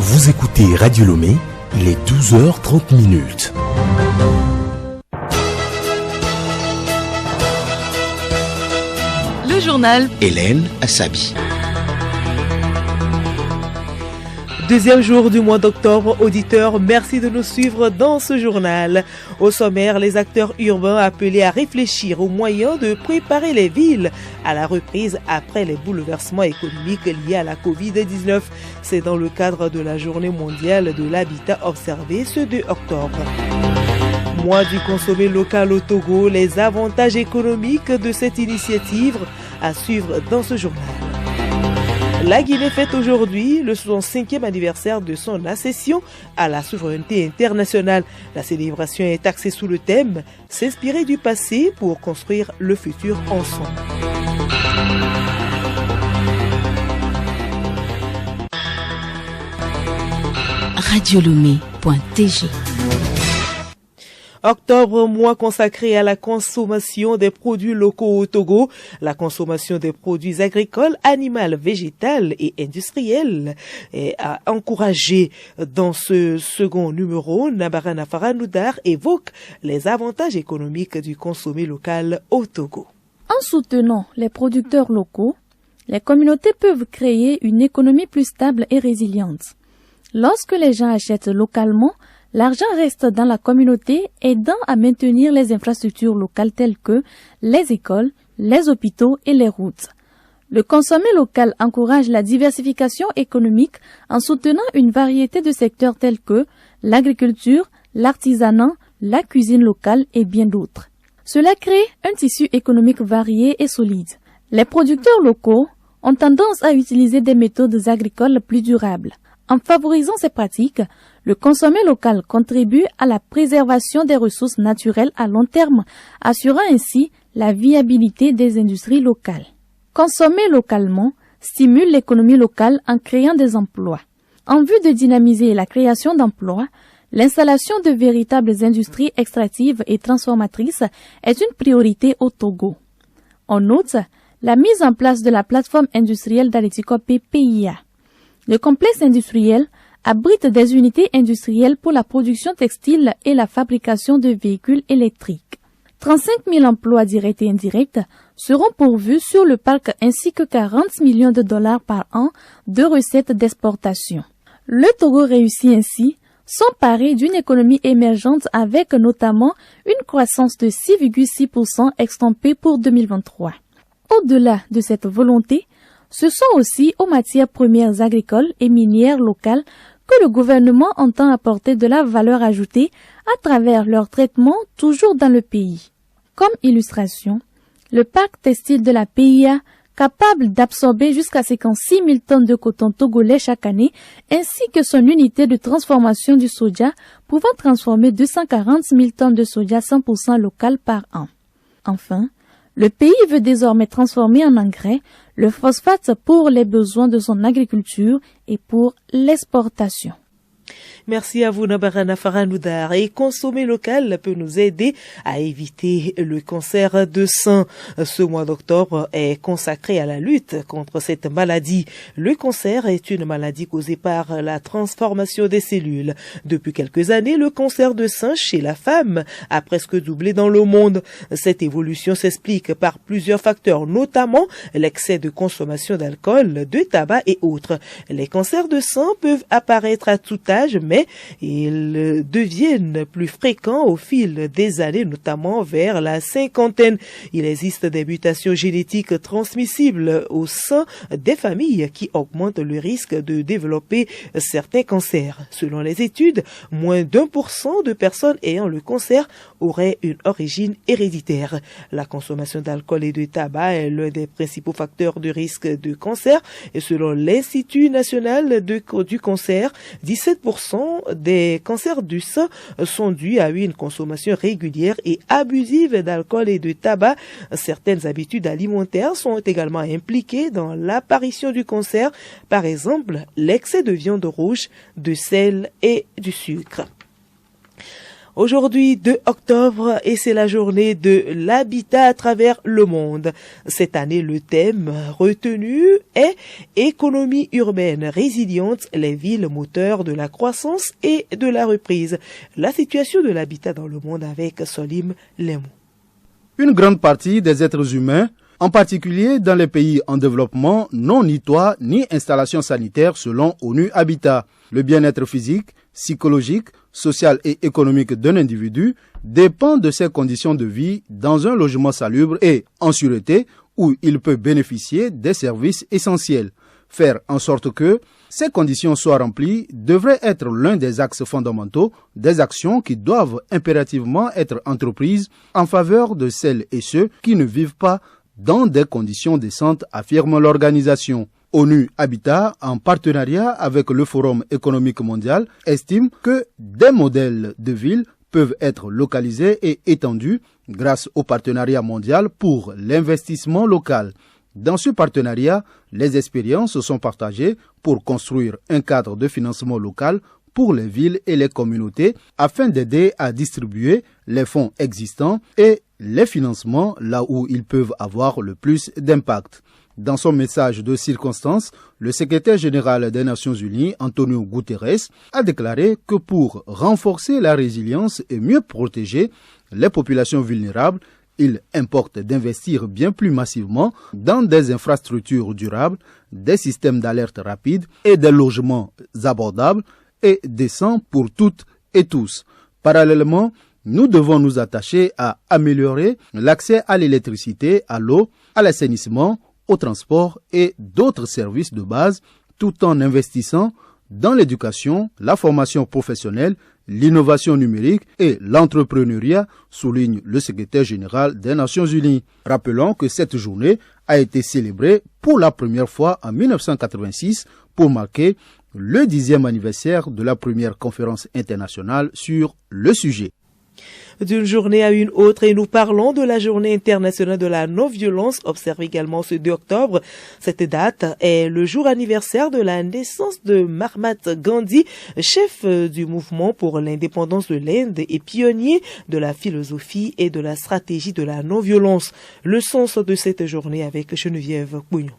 Vous écoutez Radio Lomé, il est 12h30. Le journal Hélène Assabi. Deuxième jour du mois d'octobre, auditeurs, merci de nous suivre dans ce journal. Au sommaire, les acteurs urbains appelés à réfléchir aux moyens de préparer les villes à la reprise après les bouleversements économiques liés à la Covid-19. C'est dans le cadre de la Journée mondiale de l'habitat observée ce 2 octobre. Mois du consommé local au Togo, les avantages économiques de cette initiative à suivre dans ce journal. La Guinée fête aujourd'hui le 65e anniversaire de son accession à la souveraineté internationale. La célébration est axée sous le thème « S'inspirer du passé pour construire le futur ensemble ». radiolomé.tg. Octobre, mois consacré à la consommation des produits locaux au Togo. La consommation des produits agricoles, animaux, végétaux et industriels est à encourager. Dans ce second numéro, Nabarana Faranoudar évoque les avantages économiques du consommé local au Togo. En soutenant les producteurs locaux, les communautés peuvent créer une économie plus stable et résiliente. Lorsque les gens achètent localement, l'argent reste dans la communauté, aidant à maintenir les infrastructures locales telles que les écoles, les hôpitaux et les routes. Le consommé local encourage la diversification économique en soutenant une variété de secteurs tels que l'agriculture, l'artisanat, la cuisine locale et bien d'autres. Cela crée un tissu économique varié et solide. Les producteurs locaux ont tendance à utiliser des méthodes agricoles plus durables. En favorisant ces pratiques, le consommé local contribue à la préservation des ressources naturelles à long terme, assurant ainsi la viabilité des industries locales. Consommer localement stimule l'économie locale en créant des emplois. En vue de dynamiser la création d'emplois, l'installation de véritables industries extractives et transformatrices est une priorité au Togo. En outre, la mise en place de la plateforme industrielle d'Aléticopé PIA. Le complexe industriel abrite des unités industrielles pour la production textile et la fabrication de véhicules électriques. 35 000 emplois directs et indirects seront pourvus sur le parc ainsi que 40 millions de dollars par an de recettes d'exportation. Le Togo réussit ainsi s'emparer d'une économie émergente avec notamment une croissance de 6,6% estompée pour 2023. Au-delà de cette volonté, ce sont aussi aux matières premières agricoles et minières locales que le gouvernement entend apporter de la valeur ajoutée à travers leur traitement toujours dans le pays. Comme illustration, le parc textile de la PIA, capable d'absorber jusqu'à 56 000 tonnes de coton togolais chaque année, ainsi que son unité de transformation du soja, pouvant transformer 240 000 tonnes de soja 100% local par an. Enfin, le pays veut désormais transformer en engrais le phosphate pour les besoins de son agriculture et pour l'exportation. Merci à vous, Nabarana Faranoudar. Et consommer local peut nous aider à éviter le cancer de sein. Ce mois d'octobre est consacré à la lutte contre cette maladie. Le cancer est une maladie causée par la transformation des cellules. Depuis quelques années, le cancer de sein chez la femme a presque doublé dans le monde. Cette évolution s'explique par plusieurs facteurs, notamment l'excès de consommation d'alcool, de tabac et autres. Les cancers de sein peuvent apparaître à tout âge, mais ils deviennent plus fréquents au fil des années, notamment vers la cinquantaine. Il existe des mutations génétiques transmissibles au sein des familles qui augmentent le risque de développer certains cancers. Selon les études, moins d'1% de personnes ayant le cancer auraient une origine héréditaire. La consommation d'alcool et de tabac est l'un des principaux facteurs de risque de cancer et selon l'Institut national du cancer, 17% des cancers du sein sont dus à une consommation régulière et abusive d'alcool et de tabac. Certaines habitudes alimentaires sont également impliquées dans l'apparition du cancer, par exemple l'excès de viande rouge, de sel et du sucre. Aujourd'hui, 2 octobre, et c'est la journée de l'habitat à travers le monde. Cette année, le thème retenu est économie urbaine résiliente, les villes moteurs de la croissance et de la reprise. La situation de l'habitat dans le monde avec Solim Lemou. Une grande partie des êtres humains, en particulier dans les pays en développement, n'ont ni toit ni installation sanitaire selon ONU Habitat. Le bien-être physique, psychologique, social et économique d'un individu dépend de ses conditions de vie dans un logement salubre et en sûreté où il peut bénéficier des services essentiels. Faire en sorte que ces conditions soient remplies devrait être l'un des axes fondamentaux des actions qui doivent impérativement être entreprises en faveur de celles et ceux qui ne vivent pas dans des conditions décentes, affirme l'organisation. ONU Habitat, en partenariat avec le Forum économique mondial, estime que des modèles de villes peuvent être localisés et étendus grâce au partenariat mondial pour l'investissement local. Dans ce partenariat, les expériences sont partagées pour construire un cadre de financement local pour les villes et les communautés afin d'aider à distribuer les fonds existants et les financements là où ils peuvent avoir le plus d'impact. Dans son message de circonstance, le secrétaire général des Nations Unies, Antonio Guterres, a déclaré que pour renforcer la résilience et mieux protéger les populations vulnérables, il importe d'investir bien plus massivement dans des infrastructures durables, des systèmes d'alerte rapide et des logements abordables et décents pour toutes et tous. Parallèlement, nous devons nous attacher à améliorer l'accès à l'électricité, à l'eau, à l'assainissement, au transport et d'autres services de base, tout en investissant dans l'éducation, la formation professionnelle, l'innovation numérique et l'entrepreneuriat, souligne le secrétaire général des Nations Unies. Rappelons que cette journée a été célébrée pour la première fois en 1986 pour marquer le 10e anniversaire de la première conférence internationale sur le sujet. D'une journée à une autre, et nous parlons de la journée internationale de la non-violence, observée également ce 2 octobre. Cette date est le jour anniversaire de la naissance de Mahatma Gandhi, chef du mouvement pour l'indépendance de l'Inde et pionnier de la philosophie et de la stratégie de la non-violence. Le sens de cette journée avec Geneviève Bougnon.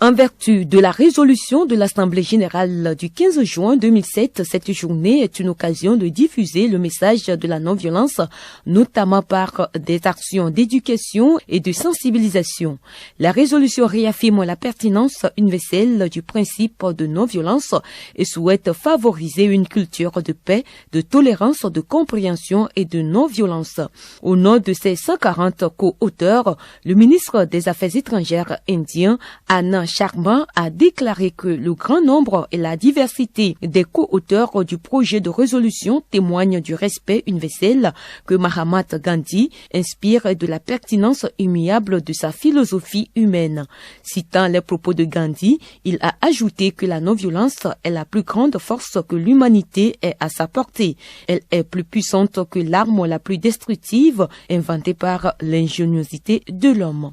En vertu de la résolution de l'Assemblée générale du 15 juin 2007, cette journée est une occasion de diffuser le message de la non-violence, notamment par des actions d'éducation et de sensibilisation. La résolution réaffirme la pertinence universelle du principe de non-violence et souhaite favoriser une culture de paix, de tolérance, de compréhension et de non-violence. Au nom de ses 140 co-auteurs, le ministre des Affaires étrangères indien, Anand Sharma, a déclaré que le grand nombre et la diversité des co-auteurs du projet de résolution témoignent du respect universel que Mahatma Gandhi inspire et de la pertinence immuable de sa philosophie humaine. Citant les propos de Gandhi, il a ajouté que la non-violence est la plus grande force que l'humanité ait à sa portée. Elle est plus puissante que l'arme la plus destructive inventée par l'ingéniosité de l'homme.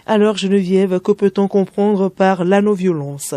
Alors Geneviève, que peut-on comprendre par la non-violence ?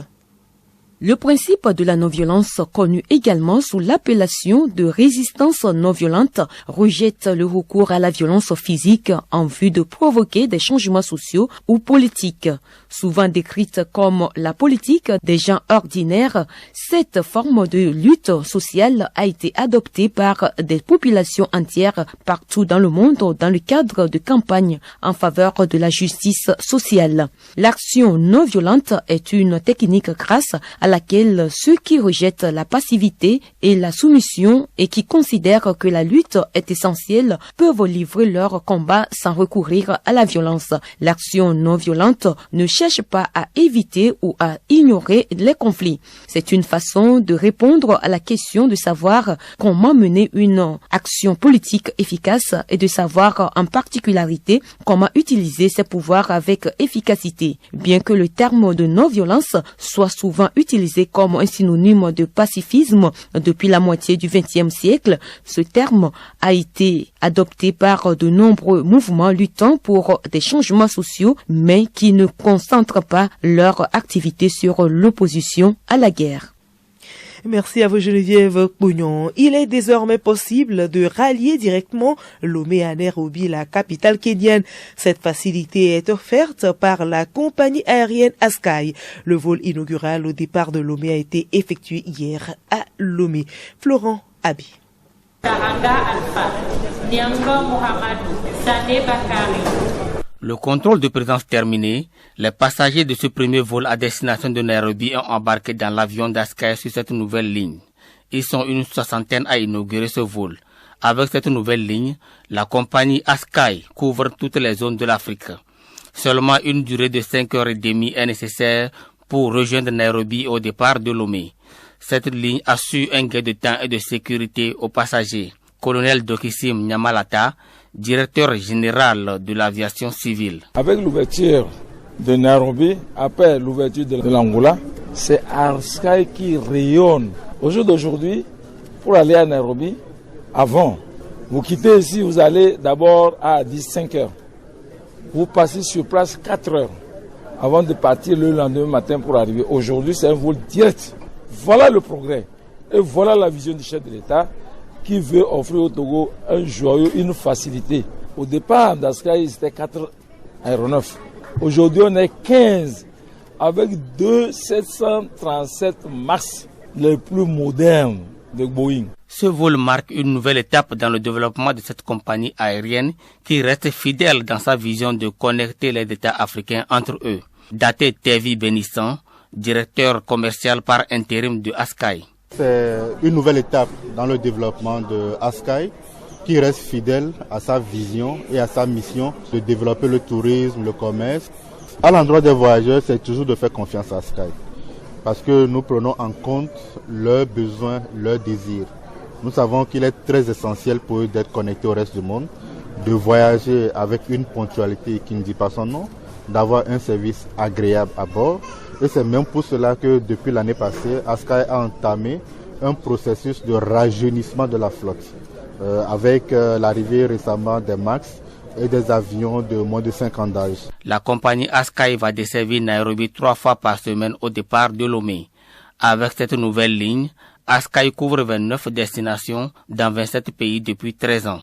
Le principe de la non-violence, connu également sous l'appellation de résistance non-violente, rejette le recours à la violence physique en vue de provoquer des changements sociaux ou politiques. Souvent décrite comme la politique des gens ordinaires, cette forme de lutte sociale a été adoptée par des populations entières partout dans le monde dans le cadre de campagnes en faveur de la justice sociale. L'action non-violente est une technique grâce à laquelle ceux qui rejettent la passivité et la soumission et qui considèrent que la lutte est essentielle peuvent livrer leur combat sans recourir à la violence. L'action non violente ne cherche pas à éviter ou à ignorer les conflits. C'est une façon de répondre à la question de savoir comment mener une action politique efficace et de savoir en particularité comment utiliser ses pouvoirs avec efficacité. Bien que le terme de non-violence soit souvent utilisé comme un synonyme de pacifisme depuis la moitié du XXe siècle, ce terme a été adopté par de nombreux mouvements luttant pour des changements sociaux, mais qui ne concentrent pas leur activité sur l'opposition à la guerre. Merci à vous Geneviève Pognon. Il est désormais possible de rallier directement Lomé à Nairobi, la capitale kenyane. Cette facilité est offerte par la compagnie aérienne Askai. Le vol inaugural au départ de Lomé a été effectué hier à Lomé. Florent Abi. Le contrôle de présence terminé, les passagers de ce premier vol à destination de Nairobi ont embarqué dans l'avion d'Askai sur cette nouvelle ligne. Ils sont une soixantaine à inaugurer ce vol. Avec cette nouvelle ligne, la compagnie Askai couvre toutes les zones de l'Afrique. Seulement une durée de 5h30 est nécessaire pour rejoindre Nairobi au départ de Lomé. Cette ligne assure un gain de temps et de sécurité aux passagers. Colonel Dokissim Nyamalata, directeur général de l'aviation civile. Avec l'ouverture de Nairobi, après l'ouverture de l'Angola, c'est Askai qui rayonne. Au jour d'aujourd'hui, pour aller à Nairobi, avant, vous quittez ici, vous allez d'abord à 15 heures. Vous passez sur place 4 heures avant de partir le lendemain matin pour arriver. Aujourd'hui, c'est un vol direct. Voilà le progrès. Et voilà la vision du chef de l'État qui veut offrir au Togo un joyau, une facilité. Au départ, d'Askai, c'était 4 aéronefs. Aujourd'hui, on est 15 avec 2 737 MAX, les plus modernes de Boeing. Ce vol marque une nouvelle étape dans le développement de cette compagnie aérienne qui reste fidèle dans sa vision de connecter les États africains entre eux. Daté Tevi Bénissan, directeur commercial par intérim de Askai. C'est une nouvelle étape dans le développement de Askai qui reste fidèle à sa vision et à sa mission de développer le tourisme, le commerce. À l'endroit des voyageurs, c'est toujours de faire confiance à Askai parce que nous prenons en compte leurs besoins, leurs désirs. Nous savons qu'il est très essentiel pour eux d'être connectés au reste du monde, de voyager avec une ponctualité qui ne dit pas son nom, d'avoir un service agréable à bord. Et c'est même pour cela que depuis l'année passée, Askai a entamé un processus de rajeunissement de la flotte avec l'arrivée récemment des MAX et des avions de moins de 5 ans d'âge. La compagnie Askai va desservir Nairobi 3 fois par semaine au départ de Lomé. Avec cette nouvelle ligne, Askai couvre 29 destinations dans 27 pays depuis 13 ans.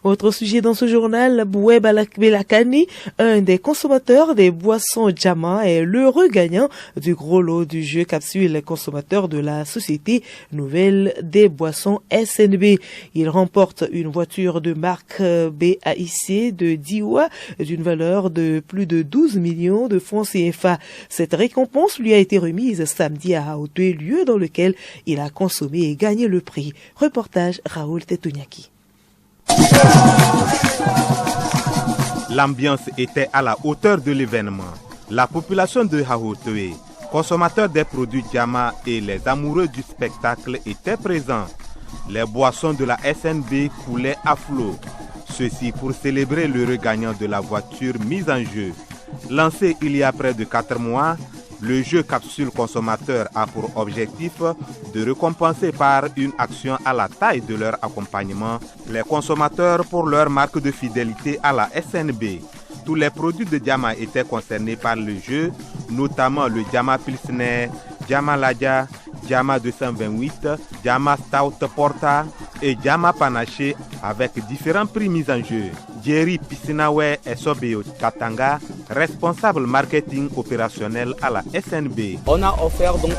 Autre sujet dans ce journal, Boué Belakani, un des consommateurs des boissons Jama, est l'heureux gagnant du gros lot du jeu capsule consommateur de la société nouvelle des boissons SNB. Il remporte une voiture de marque BAIC de Diwa d'une valeur de plus de 12 millions de francs CFA. Cette récompense lui a été remise samedi à Haute, lieu dans lequel il a consommé et gagné le prix. Reportage Raoul Tetuniaki. L'ambiance était à la hauteur de l'événement. La population de Haotue, consommateurs des produits Jama et les amoureux du spectacle étaient présents. Les boissons de la SNB coulaient à flot. Ceci pour célébrer l'heureux gagnant de la voiture mise en jeu. Lancé il y a près de 4 mois, le jeu capsule consommateur a pour objectif de récompenser par une action à la taille de leur accompagnement les consommateurs pour leur marque de fidélité à la SNB. Tous les produits de Jama étaient concernés par le jeu, notamment le Jama Pilsner, Jama Ladja, Jama 228, Jama Stout Porta et Jama Panaché avec différents prix mis en jeu. Jerry Pisinawe Esobeo Katanga, responsable marketing opérationnel à la SNB. On a offert donc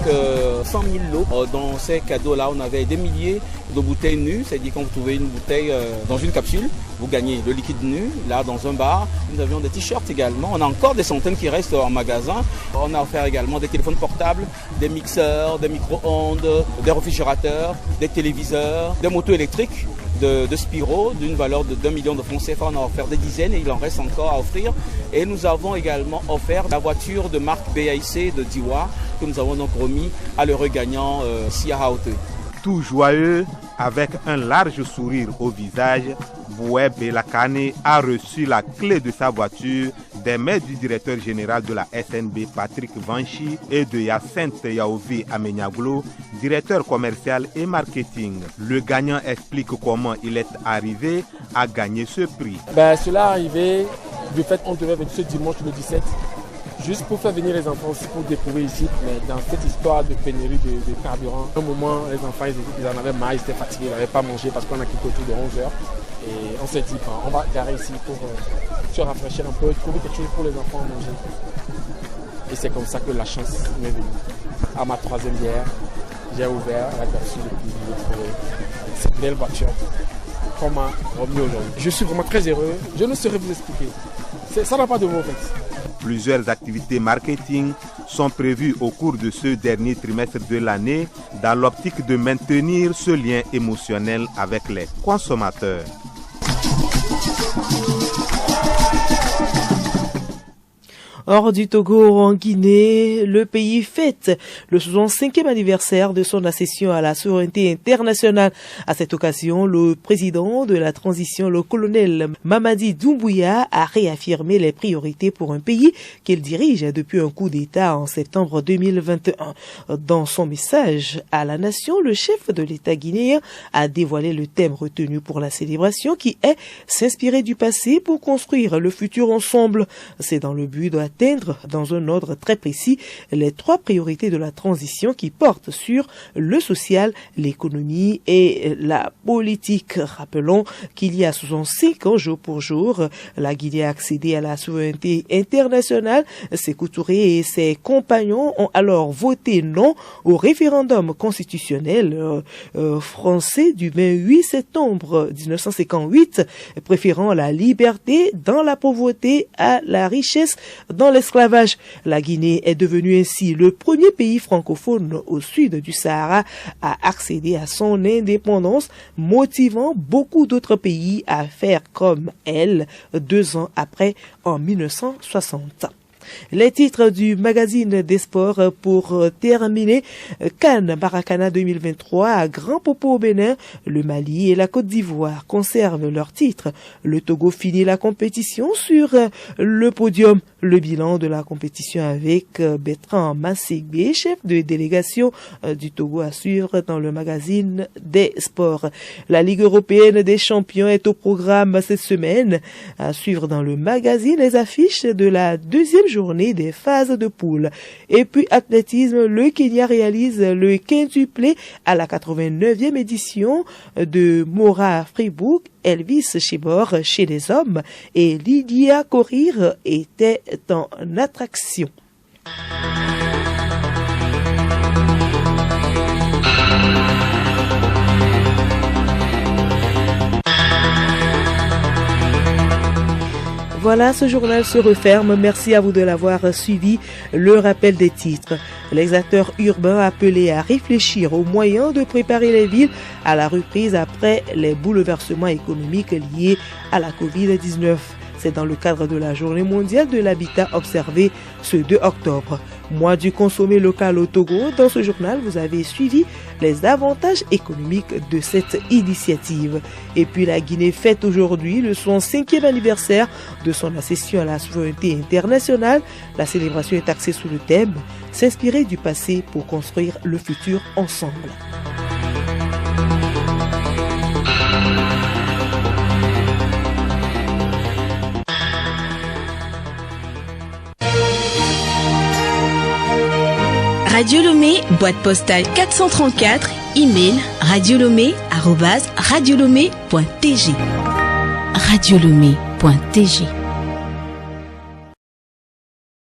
100 000 lots. Dans ces cadeaux-là, on avait des milliers de bouteilles nues. C'est-à-dire quand vous trouvez une bouteille dans une capsule, vous gagnez le liquide nu. Là, dans un bar, nous avions des t-shirts également. On a encore des centaines qui restent en magasin. On a offert également des téléphones portables, des mixeurs, des micro-ondes, des réfrigérateurs, des téléviseurs, des motos électriques de Spiro d'une valeur de 2 millions de francs CFA. On a offert des dizaines et il en reste encore à offrir. Et nous avons également offert la voiture de marque BAIC de Diwa que nous avons donc remis à l'heureux gagnant Sia Haute. Tout joyeux, avec un large sourire au visage, Boué Belakane a reçu la clé de sa voiture des mains du directeur général de la SNB Patrick Vanchi et de Yacinthe Yaovi Amenyaglo, directeur commercial et marketing. Le gagnant explique comment il est arrivé à gagner ce prix. Cela est arrivé du fait qu'on devait venir ce dimanche le 17. juste pour faire venir les enfants aussi, pour découvrir ici. Mais dans cette histoire de pénurie de carburant, à un moment, les enfants, ils en avaient marre, ils étaient fatigués, ils n'avaient pas mangé parce qu'on a quitté autour de 11h. Et on s'est dit, on va garer ici pour se rafraîchir un peu, trouver quelque chose pour les enfants à manger. Et c'est comme ça que la chance m'est venue. À ma 3e bière, j'ai ouvert la voiture et puis j'ai trouvé cette belle voiture qu'on m'a remis aujourd'hui. Je suis vraiment très heureux. Je ne saurais vous expliquer. Ça n'a pas de mots en fait. Plusieurs activités marketing sont prévues au cours de ce dernier trimestre de l'année dans l'optique de maintenir ce lien émotionnel avec les consommateurs. Hors du Togo, en Guinée, le pays fête le 65e anniversaire de son accession à la souveraineté internationale. À cette occasion, le président de la transition, le colonel Mamadi Doumbouya, a réaffirmé les priorités pour un pays qu'il dirige depuis un coup d'État en septembre 2021. Dans son message à la nation, le chef de l'État guinéen a dévoilé le thème retenu pour la célébration qui est « S'inspirer du passé pour construire le futur ensemble ». C'est dans le but d'atteindre dans un ordre très précis les 3 priorités de la transition qui portent sur le social, l'économie et la politique. Rappelons qu'il y a 65 ans, jour pour jour, la Guinée a accédé à la souveraineté internationale. Sékou Touré et ses compagnons ont alors voté non au référendum constitutionnel français du 28 septembre 1958, préférant la liberté dans la pauvreté à la richesse dans l'esclavage. La Guinée est devenue ainsi le premier pays francophone au sud du Sahara à accéder à son indépendance, motivant beaucoup d'autres pays à faire comme elle 2 ans après, en 1960. Les titres du magazine des sports pour terminer. CAN Maracana 2023 à Grand Popo au Bénin, le Mali et la Côte d'Ivoire conservent leurs titres. Le Togo finit la compétition sur le podium. Le bilan de la compétition avec Bertrand Masségbe, chef de délégation du Togo, à suivre dans le magazine des sports. La Ligue européenne des champions est au programme cette semaine. À suivre dans le magazine les affiches de la 2e journée des phases de poule. Et puis athlétisme, le Kenya réalise le quintuplé à la 89e édition de Mora Fribourg. Elvis Chibor chez les hommes et Lydia Korir était en attraction. Voilà, ce journal se referme. Merci à vous de l'avoir suivi. Le rappel des titres. Les acteurs urbains appelés à réfléchir aux moyens de préparer les villes à la reprise après les bouleversements économiques liés à la Covid-19. C'est dans le cadre de la Journée mondiale de l'habitat observée ce 2 octobre. Mois du consommé local au Togo. Dans ce journal, vous avez suivi les avantages économiques de cette initiative. Et puis la Guinée fête aujourd'hui le 65e anniversaire de son accession à la souveraineté internationale. La célébration est axée sous le thème « S'inspirer du passé pour construire le futur ensemble ». Radio Lomé, boîte postale 434, email radiolomé@radiolomé.tg. radiolomé.tg